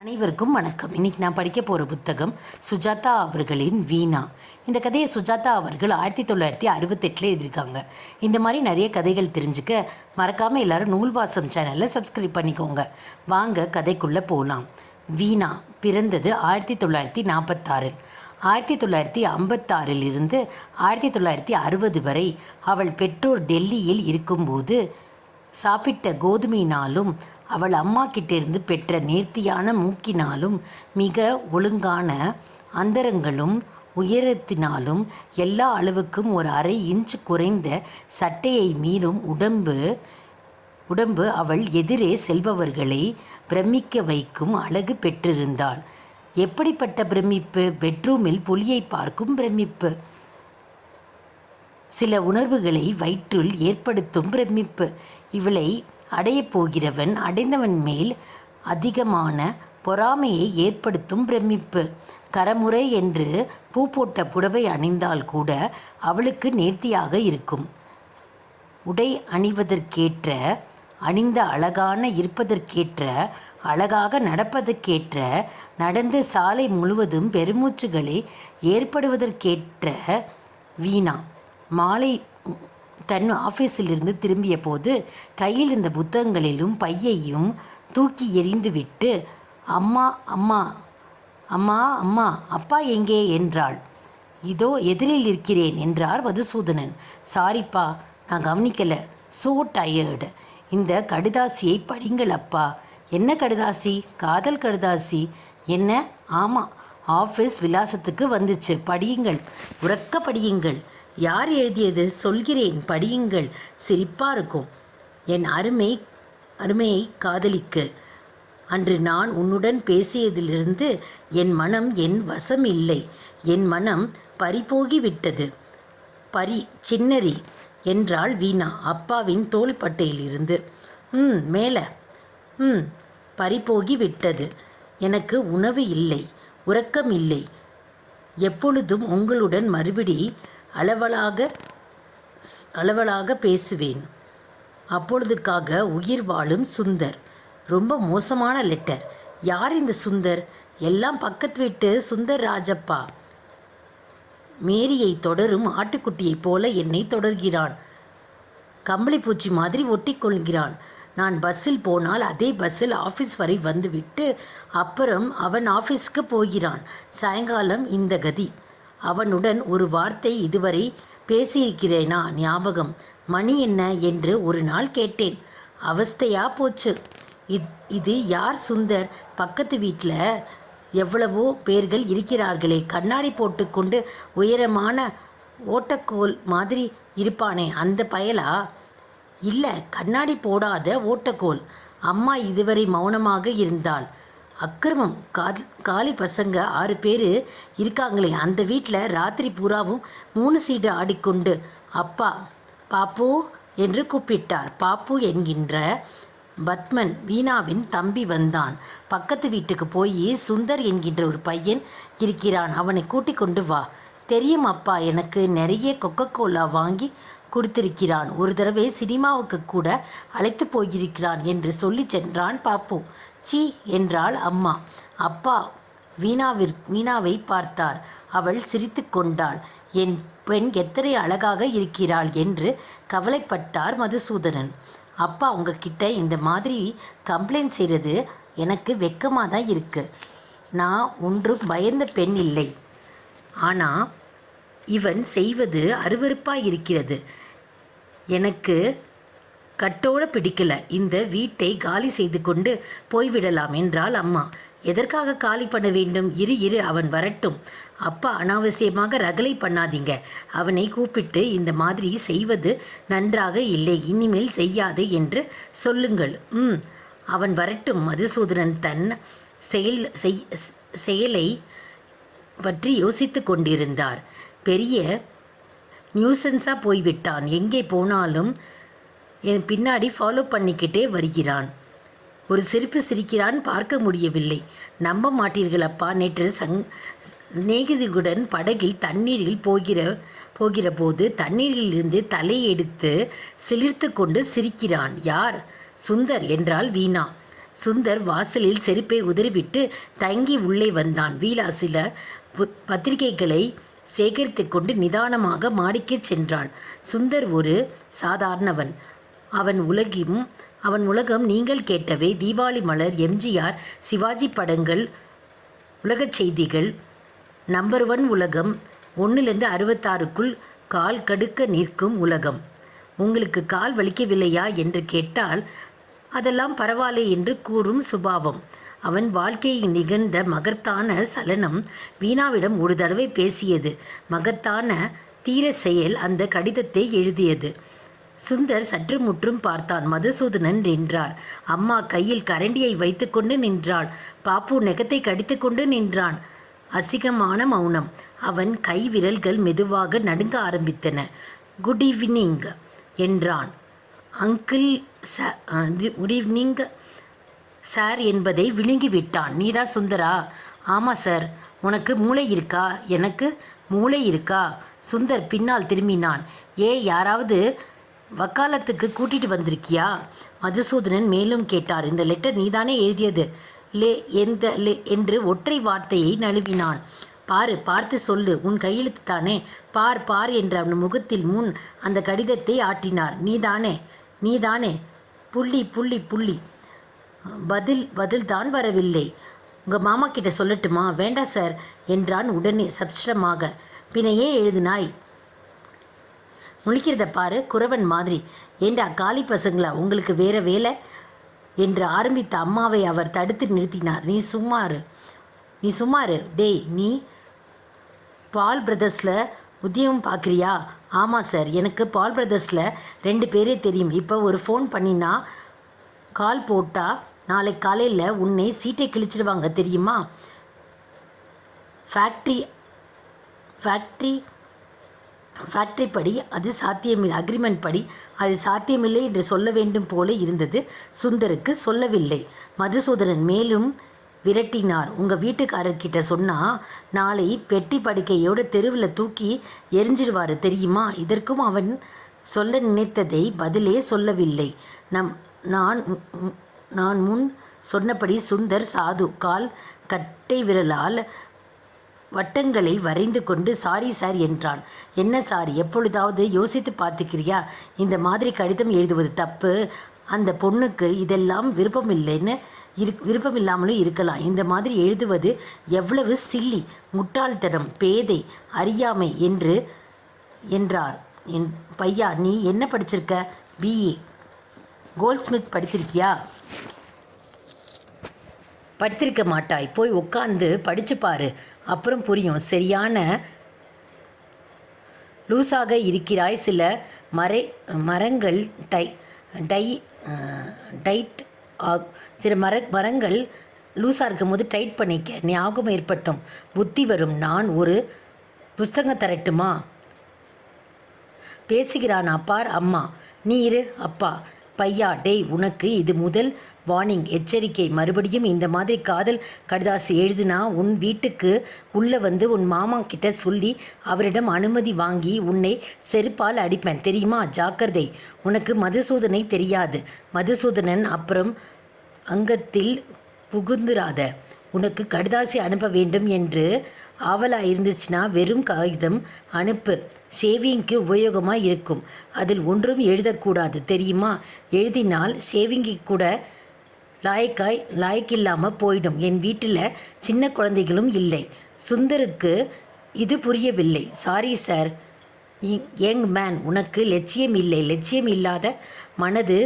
அனைவருக்கும் வணக்கம். இன்னைக்கு நான் படிக்க போகிற புத்தகம் சுஜாதா அவர்களின் வீணா. இந்த கதையை சுஜாதா அவர்கள் 1968 எழுதியிருக்காங்க. இந்த மாதிரி நிறைய கதைகள் தெரிஞ்சுக்க மறக்காமல் எல்லாரும் நூல்வாசம் சேனலில் சப்ஸ்கிரைப் பண்ணிக்கோங்க. வாங்க கதைக்குள்ளே போகலாம். வீணா பிறந்தது 1946. 1956 இருந்து 1960 வரை அவள் பெற்றோர் டெல்லியில் இருக்கும்போது சாப்பிட்ட கோதுமையினாலும் அவள் அம்மா கிட்டேருந்து பெற்ற நேர்த்தியான மூக்கினாலும் மிக ஒழுங்கான அந்தரங்களும் உயரத்தினாலும் எல்லா அளவுக்கும் ஒரு அரை இன்ச் குறைந்த சட்டையை மீறும் உடம்பு அவள் எதிரே செல்பவர்களை பிரமிக்க வைக்கும் அழகு பெற்றிருந்தாள். எப்படிப்பட்ட பிரமிப்பு? பெட்ரூமில் புலியை பார்க்கும் பிரமிப்பு. சில உணர்வுகளை வயிற்றுள் ஏற்படுத்தும் பிரமிப்பு. இவளை அடையப் போகிறவன் அடைந்தவன் மேல் அதிகமான பொறாமையை ஏற்படுத்தும் பிரமிப்பு. கரமுறை என்று பூ போட்ட புடவை அணிந்தால் கூட அவளுக்கு நேர்த்தியாக இருக்கும். உடை அணிவதற்கேற்ற, அணிந்த அழகான இருப்பதற்கேற்ற, அழகாக நடப்பதற்கேற்ற, நடந்து சாலை முழுவதும் பெருமூச்சுகளை ஏற்படுவதற்கேற்ற வீணா மாலை தன் ஆஃபீஸிலிருந்து திரும்பிய போது கையில் இருந்த புத்தகங்களிலும் பையையும் தூக்கி எறிந்துவிட்டு அம்மா அம்மா அம்மா அம்மா அப்பா எங்கே என்றாள். இதோ எதிரில் இருக்கிறேன் என்றார் மதுசூதனன். சாரிப்பா, நான் கவனிக்கலை, சோ டயர்டு. இந்த கடுதாசியை படிங்கள் அப்பா. என்ன கடுதாசி? காதல் கடுதாசி. என்ன? ஆமாம், ஆஃபீஸ் விலாசத்துக்கு வந்துச்சு. படியுங்கள், உறக்க படியுங்கள். யார் எழுதியது? சொல்கிறேன், படியுங்கள். சிரிப்பாக இருக்கும். என் அருமையை காதலிக்கு. அன்று நான் உன்னுடன் பேசியதிலிருந்து என் மனம் என் வசம் இல்லை. என் மனம் பறிபோகிவிட்டது. சின்னரி என்றாள் வீணா அப்பாவின் தோள்பட்டையிலிருந்து. மேலே. பறிபோகிவிட்டது. எனக்கு உணவு இல்லை, உறக்கம் இல்லை. எப்பொழுதும் உங்களுடன் மறுபடி அளவலாக பேசுவேன். அப்பொழுதுக்காக உயிர் வாழும் சுந்தர். ரொம்ப மோசமான லெட்டர். யார் இந்த சுந்தர்? எல்லாம் பக்கத்து வீட்டு சுந்தர் ராஜப்பா. மேரியை தொடரும் ஆட்டுக்குட்டியைப் போல என்னை தொடர்கிறான். கம்பளி பூச்சி மாதிரி ஒட்டிக்கொள்கிறான். நான் பஸ்ஸில் போனால் அதே பஸ்ஸில் ஆஃபீஸ் வரை வந்துவிட்டு அப்புறம் அவன் ஆஃபீஸுக்கு போகிறான். சாயங்காலம் இந்த கதி. அவனுடன் ஒரு வார்த்தை இதுவரை பேசியிருக்கிறேனா ஞாபகம்? மணி என்ன என்று ஒரு நாள் கேட்டேன். அவஸ்தையா போச்சு. இது யார் சுந்தர்? பக்கத்து வீட்டில் எவ்வளவோ பேர்கள் இருக்கிறார்களே, கண்ணாடி போட்டுக்கொண்டு உயரமான ஓட்டக்கோல் மாதிரி இருப்பானே, அந்த பயலா? இல்லை, கண்ணாடி போடாத ஓட்டக்கோல். அம்மா இதுவரை மௌனமாக இருந்தாள். அக்கிரமம். காலி பசங்க 6 பேர் இருக்காங்களே, அந்த வீட்டில் ராத்திரி பூராவும் 3 சீடு ஆடிக்கொண்டு அப்பா பாப்பு என்று கூப்பிட்டார். பாப்பு என்கின்ற பத்மன் வீணாவின் தம்பி வந்தான். பக்கத்து வீட்டுக்கு போய் சுந்தர் என்கின்ற ஒரு பையன் இருக்கிறான், அவனை கூட்டிக் கொண்டு வா. தெரியும் அப்பா, எனக்கு நிறைய கொக்கோலா வாங்கி கொடுத்திருக்கிறான். ஒரு தடவை சினிமாவுக்கு கூட அழைத்து போயிருக்கிறான் என்று சொல்லி சென்றான் பாப்பு. சி என்றாள் அம்மா. அப்பா வீணாவை பார்த்தார். அவள் சிரித்து கொண்டாள். என் பெண் எத்தனை அழகாக இருக்கிறாள் என்று கவலைப்பட்டார் மதுசூதனன். அப்பா, உங்ககிட்ட இந்த மாதிரி கம்ப்ளைண்ட் செய்கிறது எனக்கு வெக்கமாக தான் இருக்குது. நான் ஒன்றும் பயந்த பெண் இல்லை. ஆனால் இவன் செய்வது அருவருப்பாக இருக்கிறது. எனக்கு கட்டோட பிடிக்கல. இந்த வீட்டை காலி செய்து கொண்டு போய்விடலாம் என்றாள் அம்மா. எதற்காக காலி பண்ண வேண்டும்? இரு அவன் வரட்டும். அப்பா, அனாவசியமாக ரகளை பண்ணாதீங்க. அவனை கூப்பிட்டு இந்த மாதிரி செய்வது நன்றாக இல்லை, இனிமேல் செய்யாதே என்று சொல்லுங்கள். அவன் வரட்டும். மதுசூதனன் தன் செயலை பற்றி யோசித்து கொண்டிருந்தார். பெரிய நியூசன்ஸாக போய்விட்டான். எங்கே போனாலும் என் பின்னாடி ஃபாலோ பண்ணிக்கிட்டே வருகிறான். ஒரு சிரிப்பு சிரிக்கிறான், பார்க்க முடியவில்லை. நம்ப மாட்டீர்கள் அப்பா, நேற்று சிநேகிதியுடன் படகில் தண்ணீரில் போகிற போது தண்ணீரிலிருந்து தலையெடுத்து சிலிர்த்து கொண்டு சிரிக்கிறான். யார்? சுந்தர் என்றாள் வீணா. சுந்தர் வாசலில் செருப்பை உதறிவிட்டு தயங்கி உள்ளே வந்தான். வீலா சில பத்திரிகைகளை சேகரித்து கொண்டு நிதானமாக மாடிக்குச் சென்றாள். சுந்தர் ஒரு சாதாரணவன். அவன் உலகம் நீங்கள் கேட்டவை. தீபாவளி மலர், எம்ஜிஆர், சிவாஜி படங்கள், உலகச் செய்திகள். நம்பர் 1 உலகம். 1லேருந்து 66க்குள் கால் கடுக்க நிற்கும் உலகம். உங்களுக்கு கால் வலிக்கவில்லையா என்று கேட்டால் அதெல்லாம் பரவாயில்லை என்று கூறும் சுபாவம். அவன் வாழ்க்கையில் நிகழ்ந்த மகத்தான சலனம் வீணாவிடம் ஒரு தடவை பேசியது. மகத்தான தீர செயல் அந்த கடிதத்தை எழுதியது. சுந்தர் சற்று முற்றும் பார்த்தான். மதுசூதனன் நின்றார். அம்மா கையில் கரண்டியை வைத்துக்கொண்டு நின்றாள். பாப்பு நெகத்தை கடித்துக்கொண்டு நின்றான். அசிங்கமான மௌனம். அவன் கை விரல்கள் மெதுவாக நடுங்க ஆரம்பித்தன. குட் ஈவினிங் என்றான். அங்கிள் குட் ஈவினிங் சார் என்பதை விழுங்கிவிட்டான். நீதான் சுந்தரா? ஆமாம் சார். உனக்கு மூளை இருக்கா? எனக்கு மூளை இருக்கா? சுந்தர் பின்னால் திரும்பினான். யாராவது வக்காலத்துக்கு கூட்டிகிட்டு வந்திருக்கியா? மதுசூதனன் மேலும் கேட்டார். இந்த லெட்டர் நீதானே எழுதியது? லே என்று ஒற்றை வார்த்தையை நழுவினான். பார்த்து சொல்லு. உன் கையெழுத்து தானே? பார் என்று அவன் முகத்தில் முன் அந்த கடிதத்தை ஆட்டினார். நீதானே? புள்ளி. பதில் தான் வரவில்லை. உங்கள் மாமா கிட்ட சொல்லட்டுமா? வேண்டாம் சார் என்றான் உடனே சப்ஷ்டமாக. பின்ன ஏன் எழுதினாய்? முழிக்கிறத பாரு, குறவன் மாதிரி. ஏண்டா காலி பசங்களா, உங்களுக்கு வேற வேலை என்று ஆரம்பித்த அம்மாவை அவர் தடுத்து நிறுத்தினார். நீ சும்மாரு. டேய், நீ பால் பிரதர்ஸில் உத்தியோகம் பார்க்குறியா? ஆமாம் சார். எனக்கு பால் பிரதர்ஸில் 2 பேரே தெரியும். இப்போ ஒரு ஃபோன் பண்ணினா கால் போட்டால் நாளைக்கு காலையில் உன்னை சீட்டை கிழிச்சிடுவாங்க தெரியுமா? ஃபேக்ட்ரி படி அது சாத்தியமில்லை. அக்ரிமெண்ட் படி அது சாத்தியமில்லை என்று சொல்ல வேண்டும் போல இருந்தது. சுந்தருக்கு சொல்லவில்லை. மதுசூதனன் மேலும் விரட்டினார். உங்கள் வீட்டுக்காரர்கிட்ட சொன்னால் நாளை பெட்டி படுக்கையோடு தெருவில் தூக்கி எரிஞ்சிடுவார் தெரியுமா? இதற்கும் அவன் சொல்ல நினைத்ததை பதிலே சொல்லவில்லை. நான் முன் சொன்னபடி சுந்தர் சாது கால் கட்டை விரலால் வட்டங்களை வரைந்து கொண்டு சாரி சார் என்றான். என்ன சாரி? எப்பொழுதாவது யோசித்து பார்த்துக்கிறியா? இந்த மாதிரி கடிதம் எழுதுவது தப்பு. அந்த பொண்ணுக்கு இதெல்லாம் விருப்பமில்லாமலும் இருக்கலாம். இந்த மாதிரி எழுதுவது எவ்வளவு சில்லி, முட்டாள்தனம், பேதை, அறியாமை என்றார். பையா, நீ என்ன படிச்சிருக்க? BA. கோல்ட்ஸ்மித் படித்திருக்கியா? படித்திருக்க மாட்டாய். போய் உட்காந்து படித்து பாரு, அப்புறம் புரியும். சரியான லூஸாக இருக்கிறாய். சில மரங்கள் சில மரங்கள் லூஸாக இருக்கும் போது டைட் பண்ணிக்க. ஞாபகம் ஏற்பட்டும், புத்தி வரும். நான் ஒரு புஸ்தகம் தரட்டுமா? பேசுகிறான். பார் அம்மா. நீ இரு அப்பா. பையா, டேய், உனக்கு இது முதல் வார்னிங், எச்சரிக்கை. மறுபடியும் இந்த மாதிரி காதல் கடிதாசு எழுதுனா உன் வீட்டுக்கு உள்ளே வந்து உன் மாமா கிட்ட சொல்லி அவரிடம் அனுமதி வாங்கி உன்னை செருப்பால் அடிப்பேன் தெரியுமா? ஜாக்கிரதை. உனக்கு மதுசூதனை தெரியாது. மதுசூதனன் அப்புறம் அங்கத்தில் புகுந்துராத. உனக்கு கடிதாசி அனுப்ப வேண்டும் என்று ஆவலாக இருந்துச்சுன்னா வெறும் காகிதம் அனுப்பு. ஷேவிங்க்கு உபயோகமாக இருக்கும். அதில் ஒன்றும் எழுதக்கூடாது தெரியுமா? எழுதினால் ஷேவிங்கு கூட லாய்க்கில்லாமல் போயிடும். என் வீட்டில் சின்ன குழந்தைகளும் இல்லை. சுந்தருக்கு இது புரியவில்லை. Sorry sir. யங் மேன், உனக்கு லட்சியம் இல்லை. லட்சியம் இல்லாத மனது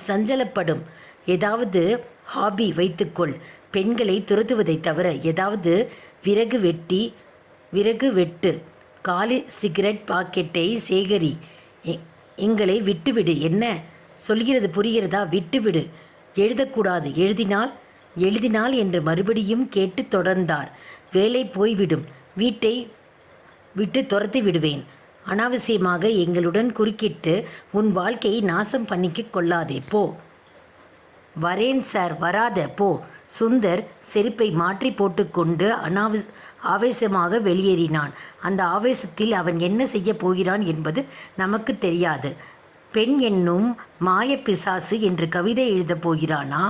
சஞ்சலப்படும். ஏதாவது ஹாபி வைத்துக்கொள். பெண்களை துரத்துவதை தவிர ஏதாவது விறகு வெட்டு. காலி சிகரெட் பாக்கெட்டை சேகரி. எங்களை விட்டுவிடு. என்ன சொல்கிறது புரிகிறதா? விட்டுவிடு. எழுதக்கூடாது. எழுதினால் என்று மறுபடியும் கேட்டு தொடர்ந்தார். வேலை போய்விடும். வீட்டை விட்டு துரத்தி விடுவேன். அனாவசியமாக எங்களுடன் குறுக்கிட்டு உன் வாழ்க்கையை நாசம் பண்ணிக்க கொள்ளாதே. போ. வரேன் சார். வராத போ. சுந்தர் செருப்பை மாற்றி போட்டுக்கொண்டு ஆவேசமாக வெளியேறினான். அந்த ஆவேசத்தில் அவன் என்ன செய்ய போகிறான் என்பது நமக்கு தெரியாது. பெண் என்னும் மாய பிசாசு என்று கவிதை எழுதப் போகிறானா?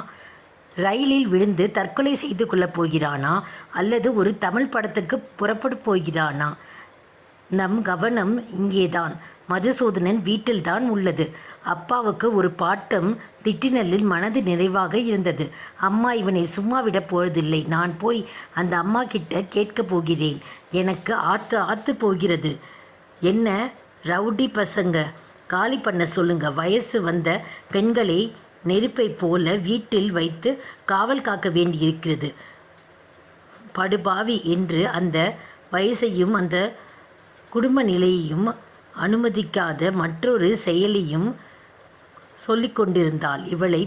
ரயிலில் விழுந்து தற்கொலை செய்து கொள்ளப் போகிறானா அல்லது ஒரு தமிழ் படத்துக்கு புறப்பட போகிறானா? நம் கவனம் இங்கேதான். மதுசூதனன் வீட்டில்தான் உள்ளது. அப்பாவுக்கு ஒரு பாட்டம் திட்டினலில் மனது நிறைவாக இருந்தது. அம்மா இவனை சும்மா விடப் போவதில்லை. நான் போய் அந்த அம்மா கிட்ட கேட்கப் போகிறேன். எனக்கு ஆத்து போகிறது. என்ன ரவுடி பசங்க, காலி பண்ண சொல்லுங்க. வயசு வந்த பெண்களை நெருப்பை போல வீட்டில் வைத்து காவல் காக்க வேண்டியிருக்கிறது. படுபாவி என்று அந்த வயசையும் அந்த குடும்ப நிலையையும் அனுமதிக்காத மற்றொரு செயலையும் சொல்லி கொண்டிருந்தாள். இவனை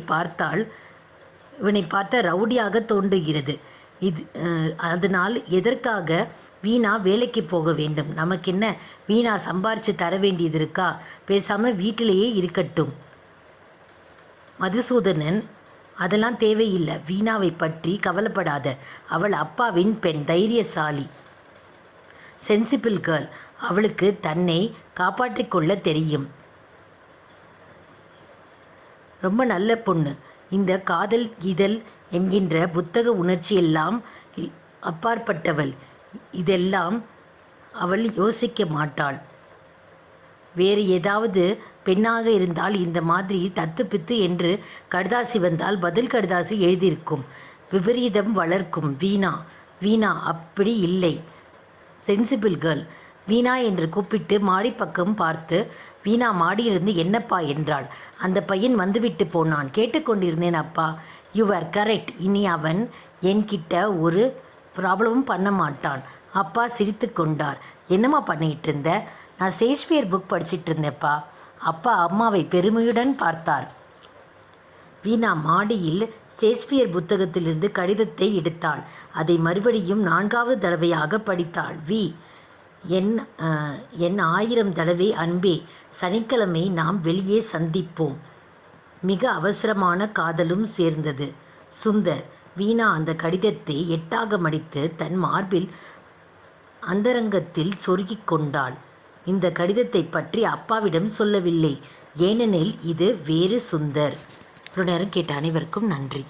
பார்த்த ரவுடியாக தோன்றுகிறது. அதனால் எதற்காக வீணா வேலைக்கு போக வேண்டும்? நமக்கென்ன வீணா சம்பாரித்து தர வேண்டியது இருக்கா? பேசாமல் வீட்டிலேயே இருக்கட்டும். மதுசூதனன், அதெல்லாம் தேவையில்லை. வீணாவை பற்றி கவலைப்படாத. அவள் அப்பாவின் பெண், தைரியசாலி, சென்சிபிள் கேர்ள். அவளுக்கு தன்னை காப்பாற்றிக் கொள்ள தெரியும். ரொம்ப நல்ல பொண்ணு. இந்த காதல் கீதல் என்கின்ற புத்தக உணர்ச்சியெல்லாம் அப்பாற்பட்டவள். இதெல்லாம் அவள் யோசிக்க மாட்டாள். வேறு ஏதாவது பெண்ணாக இருந்தால் இந்த மாதிரி தத்து பித்து என்று கடுதாசி வந்தால் பதில் கடுதாசி எழுதியிருக்கும். விபரீதம் வளர்க்கும். வீணா அப்படி இல்லை. Sensible girl. வீணா என்று கூப்பிட்டு மாடிப்பக்கம் பார்த்து, வீணா மாடியிலிருந்து என்னப்பா என்றாள். அந்த பையன் வந்துவிட்டு போனான். கேட்டுக்கொண்டிருந்தேன் அப்பா. You are correct. இனி அவன் என்கிட்ட ஒரு ப்ராப்ளமும் பண்ண மாட்டான். அப்பா சிரித்து கொண்டார். என்னம்மா பண்ணிகிட்டு இருந்த? நான் ஷேக்ஸ்பியர் புக் படிச்சிட்டு இருந்தேப்பா. அப்பா அம்மாவை பெருமையுடன் பார்த்தார். வீணா மாடியில் ஷேக்ஸ்பியர் புத்தகத்திலிருந்து கடிதத்தை எடுத்தாள். அதை மறுபடியும் 4வது தடவையாக படித்தாள். என் 1000 தடவை அன்பே, சனிக்கிழமை நாம் வெளியே சந்திப்போம். மிக அவசரமான காதலும் சேர்ந்தது. சுந்தர். வீணா அந்த கடிதத்தை 8ஆக மடித்து தன் மார்பில் அந்தரங்கத்தில் சொருகிக் கொண்டாள். இந்த கடிதத்தை பற்றி அப்பாவிடம் சொல்லவில்லை. ஏனெனில் இது வேறு சுந்தர். இவ்வளோ நேரம் கேட்ட அனைவருக்கும் நன்றி.